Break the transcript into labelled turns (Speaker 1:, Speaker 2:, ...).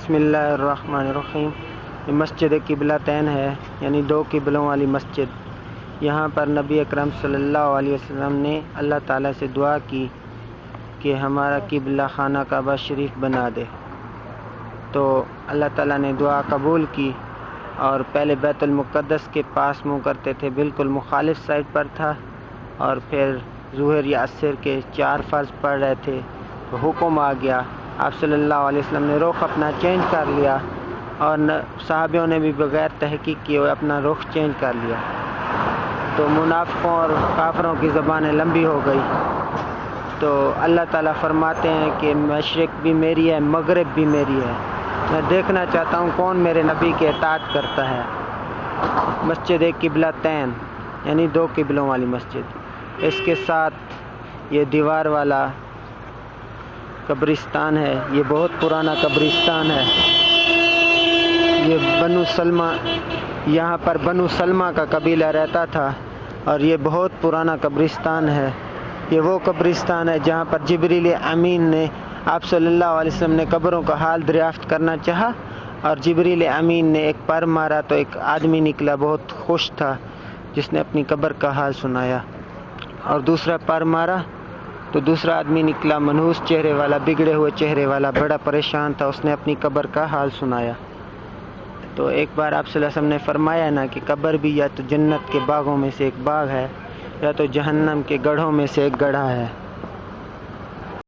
Speaker 1: بسم اللہ الرحمن الرحیم۔ یہ مسجد قبلتین ہے، یعنی دو قبلوں والی مسجد۔ یہاں پر نبی اکرم صلی اللہ علیہ وسلم نے اللہ تعالیٰ سے دعا کی کہ ہمارا قبلہ خانہ کعبہ شریف بنا دے، تو اللہ تعالیٰ نے دعا قبول کی اور پہلے بیت المقدس کے پاس منہ کرتے تھے، بالکل مخالف سائڈ پر تھا، اور پھر ظہر یا عصر کے 4 فرض پڑھ رہے تھے تو حکم آ گیا، آپ صلی اللہ علیہ وسلم نے رخ اپنا چینج کر لیا، اور صحابیوں نے بھی بغیر تحقیق کیے ہوئے اپنا رخ چینج کر لیا، تو منافقوں اور کافروں کی زبانیں لمبی ہو گئی۔ تو اللہ تعالیٰ فرماتے ہیں کہ مشرق بھی میری ہے، مغرب بھی میری ہے، میں دیکھنا چاہتا ہوں کون میرے نبی کے اطاعت کرتا ہے۔ مسجد قبلتین یعنی دو قبلوں والی مسجد۔ اس کے ساتھ یہ دیوار والا قبرستان ہے، یہ بہت پرانا قبرستان ہے۔ یہ بنو سلمہ، یہاں پر بنو سلمہ کا قبیلہ رہتا تھا، اور یہ بہت پرانا قبرستان ہے۔ یہ وہ قبرستان ہے جہاں پر جبریل امین نے آپ صلی اللہ علیہ وسلم نے قبروں کا حال دریافت کرنا چاہا، اور جبریل امین نے ایک پر مارا تو ایک آدمی نکلا، بہت خوش تھا، جس نے اپنی قبر کا حال سنایا، اور دوسرا پر مارا تو دوسرا آدمی نکلا، منحوس چہرے والا، بگڑے ہوئے چہرے والا، بڑا پریشان تھا، اس نے اپنی قبر کا حال سنایا۔ تو ایک بار آپ صلی اللہ علیہ وسلم نے فرمایا نا کہ قبر بھی یا تو جنت کے باغوں میں سے ایک باغ ہے، یا تو جہنم کے گڑھوں میں سے ایک گڑھا ہے۔